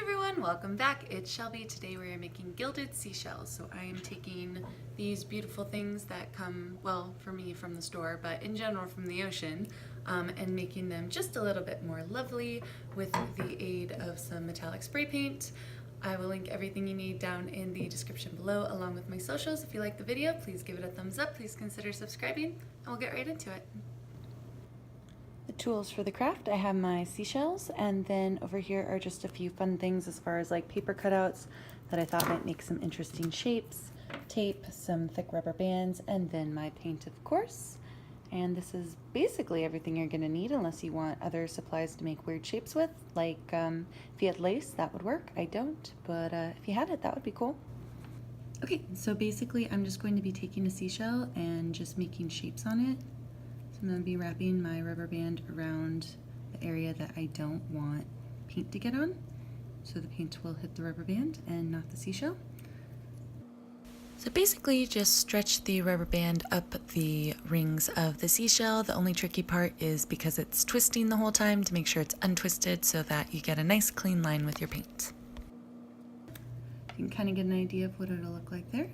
everyone, welcome back. It's Shelby. Today we are making gilded seashells. So I am taking these beautiful things that come, well, for me from the store, but in general from the ocean, and making them just a little bit more lovely with the aid of some metallic spray paint. I will link everything you need down in the description below along with my socials. If you like the video, please give it a thumbs up. Please consider subscribing and we'll get right into it. The tools for the craft, I have my seashells, and then over here are just a few fun things as far as like paper cutouts that I thought might make some interesting shapes, tape, some thick rubber bands, and then my paint, of course. And this is basically everything you're gonna need unless you want other supplies to make weird shapes with, like if you had lace, that would work. I don't, but if you had it, that would be cool. Okay, so basically I'm just going to be taking a seashell and just making shapes on it. I'm going to be wrapping my rubber band around the area that I don't want paint to get on, so the paint will hit the rubber band and not the seashell. So basically just stretch the rubber band up the rings of the seashell. The only tricky part is because it's twisting the whole time to make sure it's untwisted so that you get a nice clean line with your paint. You can kind of get an idea of what it'll look like there.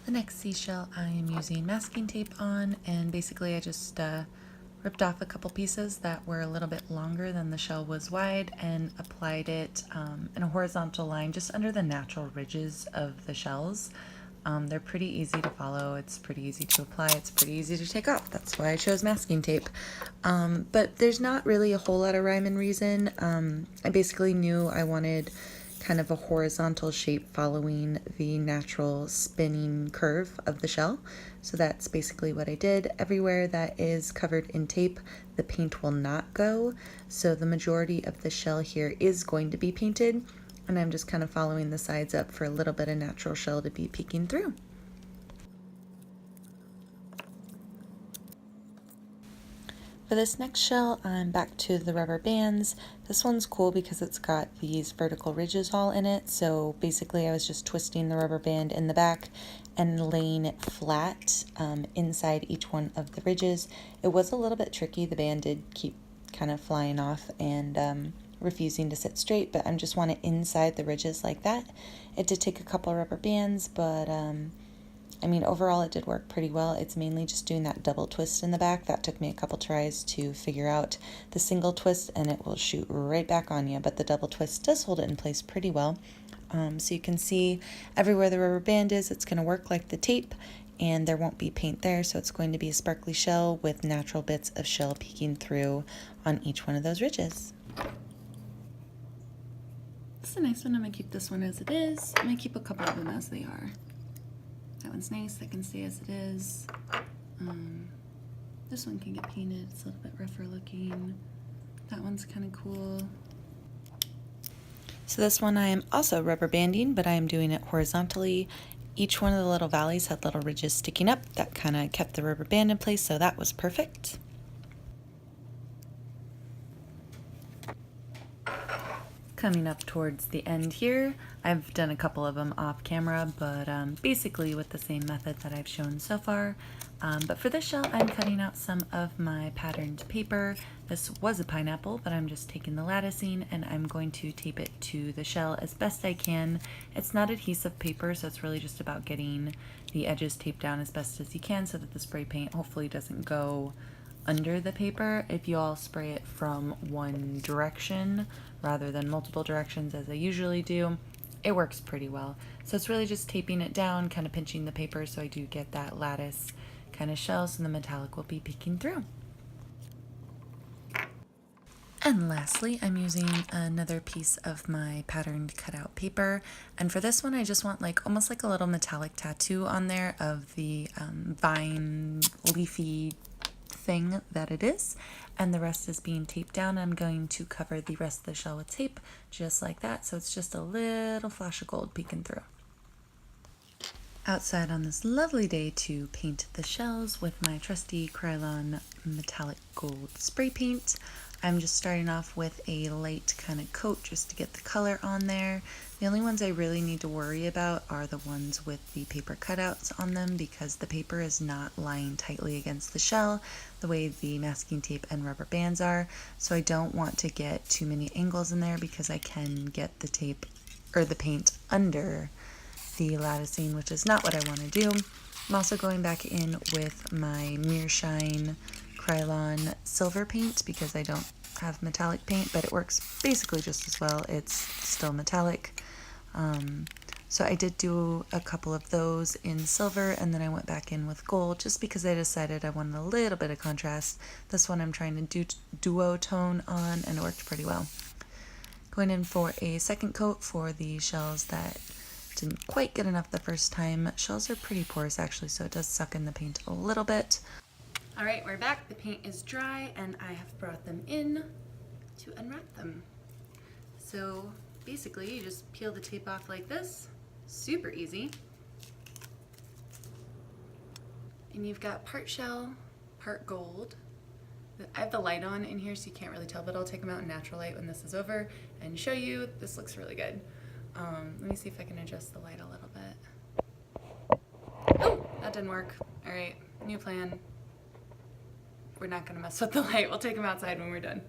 The next seashell I am using masking tape on, and basically I just ripped off a couple pieces that were a little bit longer than the shell was wide and applied it in a horizontal line just under the natural ridges of the shells. They're pretty easy to follow, it's pretty easy to apply, it's pretty easy to take off. That's why I chose masking tape. But there's not really a whole lot of rhyme and reason. I basically knew I wanted kind of a horizontal shape following the natural spinning curve of the shell. So that's basically what I did. Everywhere that is covered in tape, the paint will not go. So the majority of the shell here is going to be painted, and I'm just kind of following the sides up for a little bit of natural shell to be peeking through. For this next shell, I'm back to the rubber bands. This one's cool because it's got these vertical ridges all in it. So basically I was just twisting the rubber band in the back and laying it flat inside each one of the ridges. It was a little bit tricky. The band did keep kind of flying off and refusing to sit straight, but I just want it inside the ridges like that. It did take a couple rubber bands, but I mean, overall it did work pretty well. It's mainly just doing that double twist in the back. That took me a couple tries to figure out the single twist, and it will shoot right back on you, but the double twist does hold it in place pretty well. So you can see everywhere the rubber band is, it's going to work like the tape, and there won't be paint there, so it's going to be a sparkly shell with natural bits of shell peeking through on each one of those ridges. This is a nice one. I'm going to keep this one as it is. I'm going to keep a couple of them as they are. That one's nice, that can stay as it is. This one can get painted, it's a little bit rougher looking. That one's kind of cool. So this one I am also rubber banding, but I am doing it horizontally. Each one of the little valleys had little ridges sticking up. That kind of kept the rubber band in place, so that was perfect. Coming up towards the end here, I've done a couple of them off camera, but basically with the same method that I've shown so far. But for this shell, I'm cutting out some of my patterned paper. This was a pineapple, but I'm just taking the latticing and I'm going to tape it to the shell as best I can. It's not adhesive paper, so it's really just about getting the edges taped down as best as you can so that the spray paint hopefully doesn't go under the paper. If you all spray it from one direction rather than multiple directions as I usually do, it works pretty well. So it's really just taping it down, kind of pinching the paper so I do get that lattice kind of shell so the metallic will be peeking through. And lastly, I'm using another piece of my patterned cutout paper, and for this one I just want like almost like a little metallic tattoo on there of the vine leafy thing that it is, and the rest is being taped down. I'm going to cover the rest of the shell with tape just like that, so it's just a little flash of gold peeking through. Outside on this lovely day to paint the shells with my trusty Krylon metallic gold spray paint. I'm just starting off with a light kind of coat just to get the color on there. The only ones I really need to worry about are the ones with the paper cutouts on them, because the paper is not lying tightly against the shell the way the masking tape and rubber bands are. So I don't want to get too many angles in there because I can get the tape or the paint under the latticing, which is not what I want to do. I'm also going back in with my Mirror Shine Krylon silver paint because I don't have metallic paint, but it works basically just as well. It's still metallic. So I did do a couple of those in silver, and then I went back in with gold just because I decided I wanted a little bit of contrast. This one I'm trying to do duotone on, and it worked pretty well. Going in for a second coat for the shells that didn't quite get enough the first time. Shells are pretty porous actually, so it does suck in the paint a little bit. All right, we're back. The paint is dry and I have brought them in to unwrap them. So basically you just peel the tape off like this, super easy. And you've got part shell, part gold. I have the light on in here so you can't really tell, but I'll take them out in natural light when this is over and show you. This looks really good. Let me see if I can adjust the light a little bit. Oh, that didn't work. All right, new plan. We're not gonna mess with the light. We'll take them outside when we're done.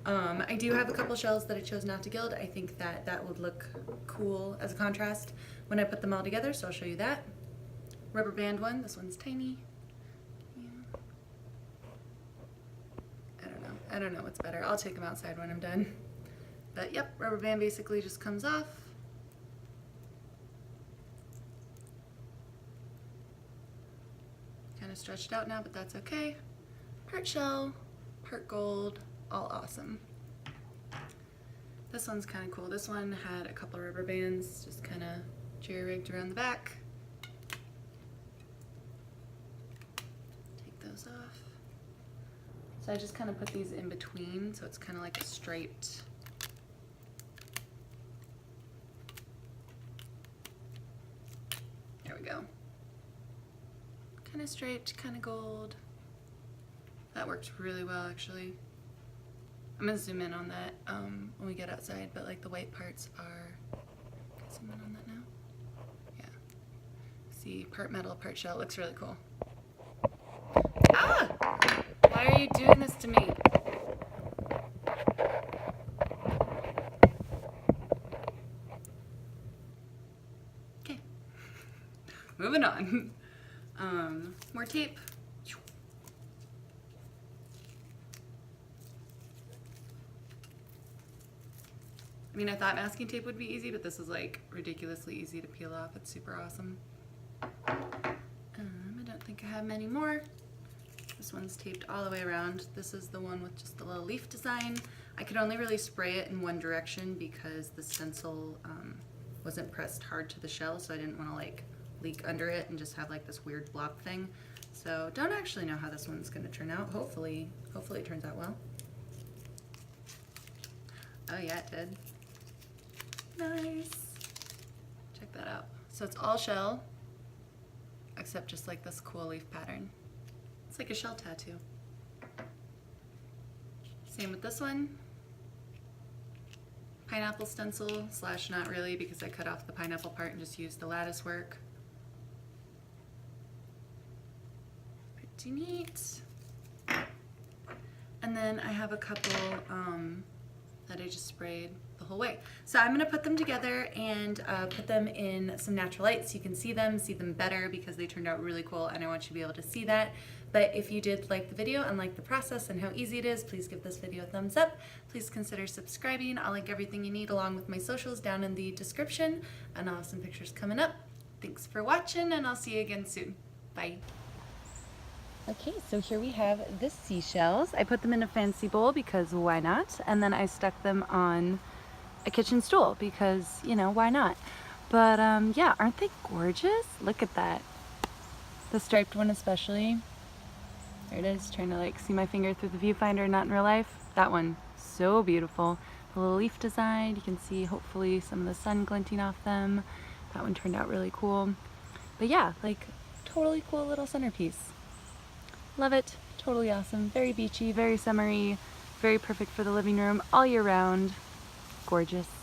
I do have a couple shells that I chose not to gild. I think that that would look cool as a contrast when I put them all together, so I'll show you that. Rubber band one, this one's tiny. Yeah. I don't know what's better. I'll take them outside when I'm done. But yep, rubber band basically just comes off. Kind of stretched out now, but that's okay. Part shell, part gold, all awesome. This one's kind of cool. This one had a couple rubber bands just kind of jerry-rigged around the back. Take those off. So I just kind of put these in between, so it's kind of like a striped. There we go. Kind of striped, kind of gold. That works really well, actually. I'm gonna zoom in on that when we get outside, but like the white parts are, can I zoom in on that now? Yeah. See, part metal, part shell, looks really cool. Ah! Why are you doing this to me? Okay. Moving on. More tape. I mean, I thought masking tape would be easy, but this is like ridiculously easy to peel off. It's super awesome. I don't think I have many more. This one's taped all the way around. This is the one with just the little leaf design. I could only really spray it in one direction because the stencil wasn't pressed hard to the shell, so I didn't want to like leak under it and just have like this weird blob thing. So don't actually know how this one's going to turn out. Hopefully it turns out well. Oh yeah, it did. Nice. Check that out. So it's all shell, except just like this cool leaf pattern. It's like a shell tattoo. Same with this one. Pineapple stencil slash not really, because I cut off the pineapple part and just used the lattice work. Pretty neat. And then I have a couple that I just sprayed the whole way. So I'm gonna put them together and put them in some natural light so you can see them better, because they turned out really cool and I want you to be able to see that. But if you did like the video and like the process and how easy it is, please give this video a thumbs up. Please consider subscribing. I'll link everything you need along with my socials down in the description, and I'll have some pictures coming up. Thanks for watching, and I'll see you again soon. Bye. Okay, so here we have the seashells. I put them in a fancy bowl because why not? And then I stuck them on a kitchen stool because, you know, why not? But yeah, aren't they gorgeous? Look at that. The striped one especially. There it is, trying to like see my finger through the viewfinder, not in real life. That one, so beautiful. The little leaf design, you can see hopefully some of the sun glinting off them. That one turned out really cool. But yeah, like totally cool little centerpiece. Love it, totally awesome, very beachy, very summery, Very perfect for the living room all year round. Gorgeous.